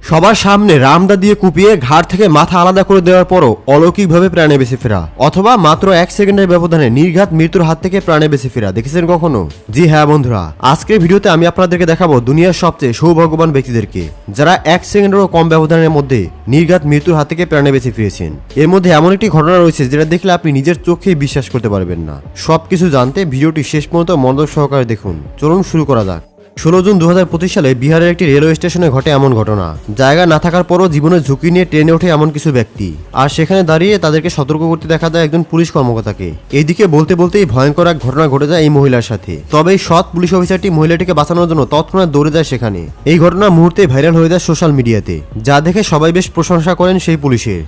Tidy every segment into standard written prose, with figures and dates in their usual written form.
সবার সামনে রামদা দিয়ে কুপিয়ে ঘাড় থেকে মাথা আলাদা করে দেওয়ার পরও অলৌকিকভাবে প্রাণে বেঁচে ফেরা, অথবা মাত্র 1 সেকেন্ডের ব্যবধানে নির্ঘাত মৃত্যুর হাত থেকে প্রাণে বেঁচে ফেরা দেখেছেন কখনো? জি হ্যাঁ বন্ধুরা, আজকের ভিডিওতে আমি আপনাদেরকে দেখাবো দুনিয়ার সবচেয়ে সৌভাগ্যবান ব্যক্তিদেরকে যারা 1 সেকেন্ডেরও কম ব্যবধানের মধ্যে নির্ঘাত মৃত্যুর হাত থেকে প্রাণে বেঁচে ফিরেছেন। এর মধ্যে এমন একটি ঘটনা রয়েছে যেটা দেখলে আপনি নিজের চোখেই বিশ্বাস করতে পারবেন না। সবকিছু জানতে ভিডিওটি শেষ পর্যন্ত মনোযোগ সহকারে দেখুন। চলুন শুরু করা যাক। 16 জুন 2025 সালে বিহারের একটি রেলওয়ে স্টেশনে ঘটে এমন ঘটনা। জায়গা না থাকার পরও জীবনের ঝুঁকি নিয়ে ট্রেনে ওঠে এমন কিছু ব্যক্তি, আর সেখানে দাঁড়িয়ে তাদেরকে সতর্ক করতে দেখা যায় একজন পুলিশ কর্মকর্তাকে। এইদিকে বলতে বলতেই ভয়ঙ্কর এক ঘটনা ঘটে যায় এই মহিলার সাথে। তবে এই সৎ পুলিশ অফিসারটি মহিলাটিকে বাঁচানোর জন্য তৎক্ষণাৎ দৌড়ে যায় সেখানে। এই ঘটনা মুহূর্তে ভাইরাল হয়ে যায় সোশ্যাল মিডিয়াতে, যা দেখে সবাই বেশ প্রশংসা করেন সেই পুলিশের।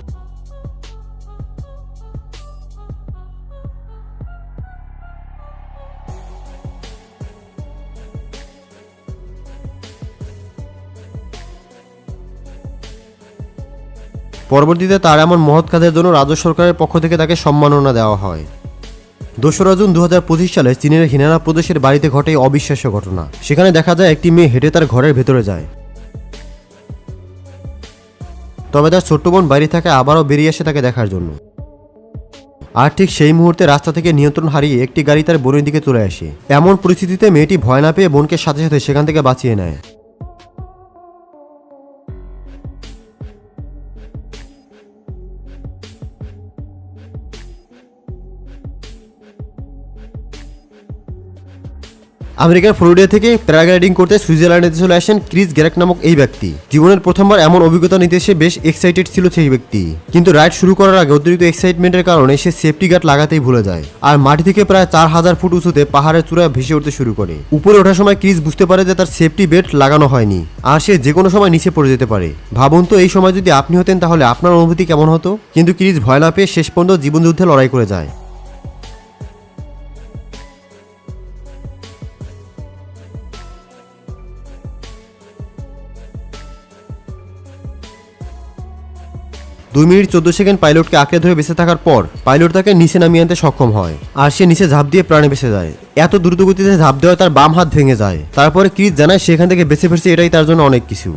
পরবর্তীতে তার এমন মহৎ কাজের জন্য রাজ্য সরকারের পক্ষ থেকে তাকে সম্মাননা দেওয়া হয়। 2 জুন 2025 সালে চীনের হিনানা প্রদেশের বাড়িতে ঘটে অবিশ্বাস্য ঘটনা। সেখানে দেখা যায় একটি মেয়ে হেঁটে তার ঘরের ভেতরে যায়, তবে তার ছোট্ট বোন বাইরে থেকে আবারও বেরিয়ে আসে তাকে দেখার জন্য। আর ঠিক সেই মুহূর্তে রাস্তা থেকে নিয়ন্ত্রণ হারিয়ে একটি গাড়ি তার বোনের দিকে চলে আসে। এমন পরিস্থিতিতে মেয়েটি ভয় না পেয়ে বোনকে সাথে সাথে সেখান থেকে বাঁচিয়ে নেয়। আমেরিকার ফ্লোরিডা থেকে প্যারাগ্লাইডিং করতে সুইজারল্যান্ডে চলে আসেন ক্রিস গ্যারেক নামক এই ব্যক্তি। জীবনের প্রথমবার এমন অভিজ্ঞতা নিতে সে বেশ এক্সাইটেড ছিল সেই ব্যক্তি, কিন্তু রাইড শুরু করার আগে অতিরিক্ত এক্সাইটমেন্টের কারণে সে সেফটি গার্ড লাগাতেই ভুলে যায়, আর মাটি থেকে প্রায় 4000 ফুট উঁচুতে পাহাড়ের চূড়ায় ভেসে উঠতে শুরু করে। উপরে ওঠার সময় ক্রিস বুঝতে পারে যে তার সেফটি বেল্ট লাগানো হয়নি, আর সে যে কোনো সময় নিচে পড়ে যেতে পারে। ভাবুন তো, এই সময় যদি আপনি হতেন তাহলে আপনার অনুভূতি কেমন হতো? কিন্তু ক্রিস ভয় না পেয়ে শেষ পর্যন্ত জীবনযুদ্ধে লড়াই করে যায়। দুই মিনিট 14 সেকেন্ড পাইলটকে আঁকড়ে ধরে বেঁচে থাকার পর পাইলট তাকে নিচে নামিয়ে আনতে সক্ষম হয়, আর সে নিচে ঝাঁপ দিয়ে প্রাণে বেঁচে যায়। এত দ্রুত গতিতে ঝাঁপ দেওয়ায় তার বাম হাত ভেঙে যায়। তারপরে ক্রিস জানায় সেখান থেকে বেঁচে ফিরছে, এটাই তার জন্য অনেক কিছু।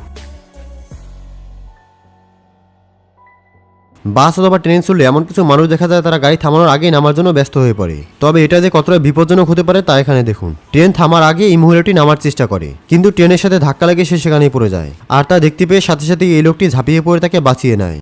বাস অথবা ট্রেন চললে এমন কিছু মানুষ দেখা যায় তারা গাড়ি থামানোর আগেই নামার জন্য ব্যস্ত হয়ে পড়ে। তবে এটা যে কতটা বিপজ্জনক হতে পারে তা এখানে দেখুন। ট্রেন থামার আগে এই মহিলাটি নামার চেষ্টা করে, কিন্তু ট্রেনের সাথে ধাক্কা লেগে সে সেখানেই পড়ে যায়। আর তা দেখতে পেয়ে সাথে সাথে এই লোকটি ঝাঁপিয়ে পড়ে তাকে বাঁচিয়ে নেয়।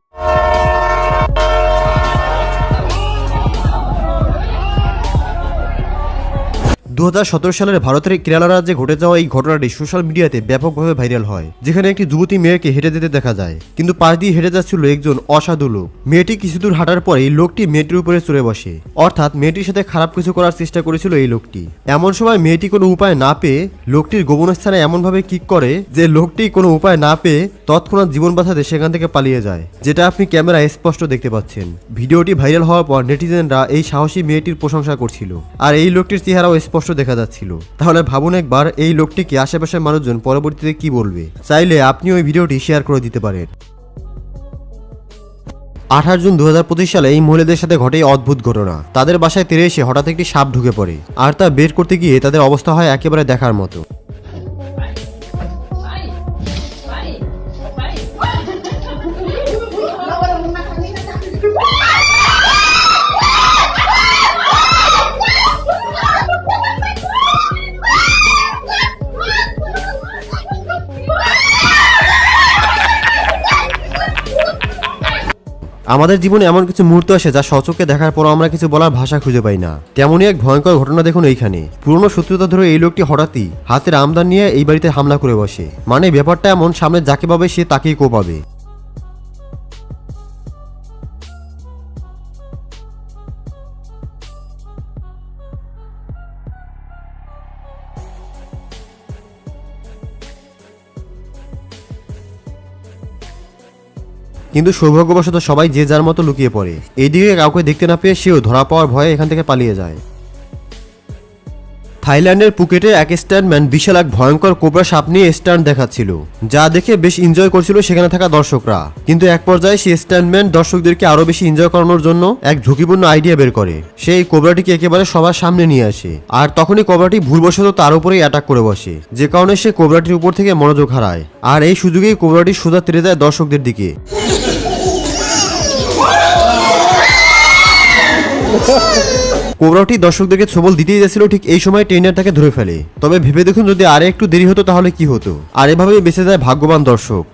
2017 সালের ভারতের কেরালা রাজ্যে ঘটে যাওয়া এই ঘটনাটি সোশ্যাল মিডিয়াতে ব্যাপকভাবে ভাইরাল হয়, যেখানে একটি যুবতী মেয়েকে হেঁটে যেতে দেখা যায়, কিন্তু পাশ দিয়ে হেঁটে যাচ্ছিল একজন অসাধু লোক। মেয়েটি কিছু দূর হাঁটার পরে এই লোকটি মেয়েটির উপরে চড়ে বসে, অর্থাৎ মেয়েটির সাথে খারাপ কিছু করার চেষ্টা করেছিল এই লোকটি। এমন সময় মেয়েটি কোনো উপায় না পেয়ে লোকটির গোপন স্থানে এমনভাবে কিক করে যে লোকটি কোনো উপায় না পেয়ে তৎক্ষণাৎ জীবন বাঁচাতে সেখান থেকে পালিয়ে যায়, যেটা আপনি ক্যামেরায় স্পষ্ট দেখতে পাচ্ছেন। ভিডিওটি ভাইরাল হওয়ার পর নেটিজেনরা এই সাহসী মেয়েটির প্রশংসা করছিল, আর এই লোকটির চেহারাও স্পষ্ট দেখা যাচ্ছিল। তাহলে ভাবুন একবার এই লোকটিকে আশেপাশের মানুষজন পরবর্তীতে কি বলবে। চাইলে আপনি ওই ভিডিওটি শেয়ার করে দিতে পারেন। 18 জুন 2025 সালে এই মহিলাদের সাথে ঘটে অদ্ভুত ঘটনা। তাদের বাসায় তেরে এসে হঠাৎ একটি সাপ ঢুকে পড়ে, আর তা বের করতে গিয়ে তাদের অবস্থা হয় একেবারে দেখার মতো। আমাদের জীবনে এমন কিছু মুহূর্ত আসে যা সচক্ষে দেখার পরও আমরা কিছু বলার ভাষা খুঁজে পাই না। তেমনই এক ভয়ঙ্কর ঘটনা দেখুন এইখানে। পুরনো শত্রুতা ধরে এই লোকটি হঠাৎই হাতের আমদান নিয়ে এই বাড়িতে হামলা করে বসে। মানে ব্যাপারটা এমন, সামনে যাকে পাবে সে তাকেই কোপাবে। কিন্তু সৌভাগ্যবশত সবাই যে যার মতো লুকিয়ে পড়ে। এইদিকে কাউকে দেখতে না পেয়ে সেও ধরা পাওয়ার ভয়ে এখান থেকে পালিয়ে যায়। থাইল্যান্ডের পুকেটে এক স্ট্যান্ডম্যান বিশাল এক ভয়ঙ্কর কোবরা সাপ নিয়ে স্ট্যান্ড দেখাচ্ছিল, যা দেখে বেশ এনজয় করছিল সেখানে থাকা দর্শকরা। কিন্তু এক পর্যায়ে সেই স্ট্যান্ডম্যান দর্শকদেরকে আরো বেশি এনজয় করানোর জন্য এক ঝুঁকিপূর্ণ আইডিয়া বের করে। সেই কোবরাটিকে একেবারে সবার সামনে নিয়ে আসে, আর তখনই কোবরাটি ভুলবশত তার উপরেই অ্যাটাক করে বসে, যে কারণে সে কোবরাটির উপর থেকে মনোযোগ হারায়। আর এই সুযোগেই কোবরাটি সোজা তেড়ে যায় দর্শকদের দিকে। কোবরাটি দর্শকদেরকে ছবল দিতেই যাচ্ছিল, ঠিক এই সময় ট্রেনার তাকে ধরে ফেলে। তবে ভেবে দেখুন, যদি আরে একটু দেরি হতো তাহলে কি হতো। আর এভাবেই বেঁচে যায় ভাগ্যবান দর্শক।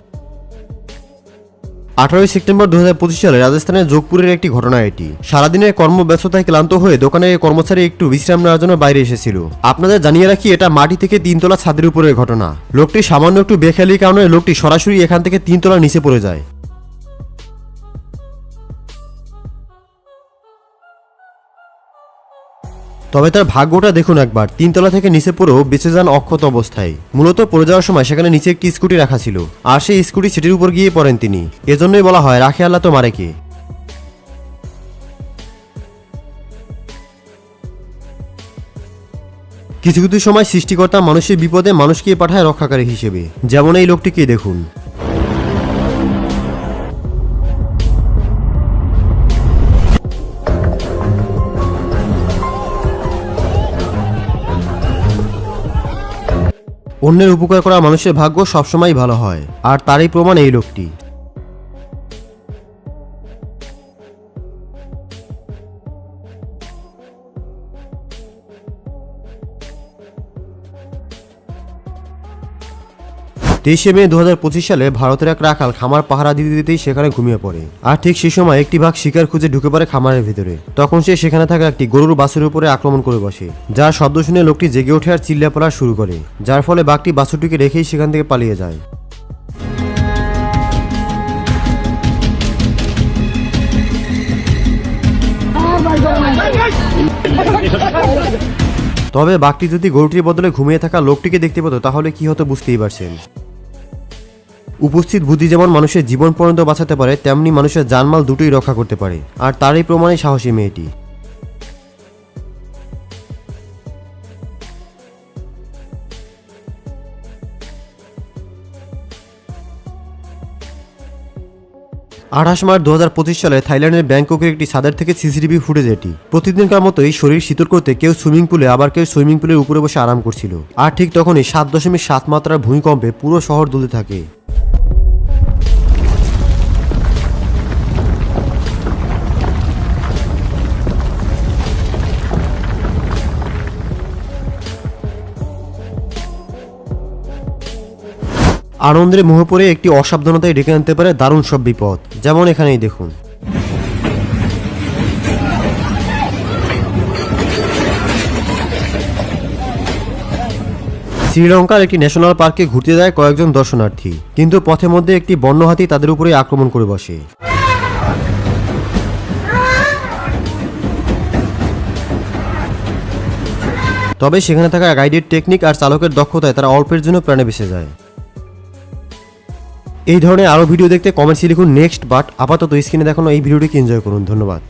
18 সেপ্টেম্বর 2025 সালে রাজস্থানের যোধপুরের একটি ঘটনা এটি। সারাদিনের কর্মব্যস্ততায় ক্লান্ত হয়ে দোকানের কর্মচারী একটু বিশ্রাম নেওয়ার জন্য বাইরে এসেছিল। আপনাদের জানিয়ে রাখি, এটা মাটি থেকে 3 তলা ছাদের উপরের ঘটনা। লোকটি সামান্য একটু বেখেয়ালির কারণে লোকটি সরাসরি এখান থেকে 3 তলা নিচে পড়ে যায়। তবে তার ভাগ্যটা দেখুন একবার, 3 তলা থেকে নিচে পড়েও বেঁচে যান অক্ষত অবস্থায়। মূলত পড়ে যাওয়ার সময় সেখানে নিচে একটি স্কুটি রাখা ছিল, আর সেই স্কুটি সিটির উপর গিয়ে পড়েন তিনি। এজন্যই বলা হয়, রাখে আল্লাহ তো মারে কে। কিছু কিছু সময় সৃষ্টিকর্তা মানুষের বিপদে মানুষকে পাঠায় রক্ষাকারী হিসেবে, যেমন এই লোকটিকে দেখুন। অন্যের উপকার করা মানুষের ভাগ্য সবসময় ভালো হয়, আর তারই প্রমাণ এই লোকটি। তেইশে মে 2025 সালে ভারতের এক রাখাল খামার পাহারা দিতে দিতেই সেখানে ঘুমিয়ে পড়ে। আর ঠিক সেই সময় একটি বাঘ শিকার খুঁজে ঢুকে পড়ে খামারের ভিতরে। তখন সে সেখানে থাকা একটি গরুর বাছুরের উপরে আক্রমণ করে বসে, যার শব্দ শুনে লোকটি জেগে ওঠে আর চিল্লাপালা শুরু করে, যার ফলে বাঘটি বাছুরটিকে রেখেই সেখান থেকে পালিয়ে যায়। তবে বাঘটি যদি গরুটির বদলে ঘুমিয়ে থাকা লোকটিকে দেখতে পেত তাহলে কি হতো বুঝতেই পারছেন। উপস্থিত বুদ্ধি যেমন মানুষের জীবন পর্যন্ত বাঁচাতে পারে, তেমনি মানুষের জানমাল দুটোই রক্ষা করতে পারে, আর তারই প্রমাণে সাহসী মেয়েটি। আঠাশ মার্চ 2025 সালে থাইল্যান্ডের ব্যাংককের একটি ছাদের থেকে সিসিটিভি ফুটেজ এটি। প্রতিদিনকার মতোই শরীর শীতল করতে কেউ সুইমিং পুলে, আবার কেউ সুইমিং পুলের উপরে বসে আরাম করছিল। আর ঠিক তখনই 7.7 মাত্রার ভূমিকম্পে পুরো শহর দুলতে থাকে। আনন্দের মোহে পড়ে একটি অসাবধানতায় ডেকে আনতে পারে দারুণ সব বিপদ, যেমন এখানেই দেখুন। শ্রীলঙ্কার একটি ন্যাশনাল পার্কে ঘুরতে যায় কয়েকজন দর্শনার্থী, কিন্তু পথের মধ্যে একটি বন্য হাতি তাদের উপরে আক্রমণ করে বসে। তবে সেখানে থাকা গাইডের টেকনিক আর চালকের দক্ষতায় তারা অল্পের জন্য প্রাণে বেঁচে যায়। এই ধরনের আরও ভিডিও দেখতে কমেন্টসে লিখুন নেক্সট। বাট আপাতত স্ক্রিনে দেখানো এই ভিডিওটিকে এনজয় করুন। ধন্যবাদ।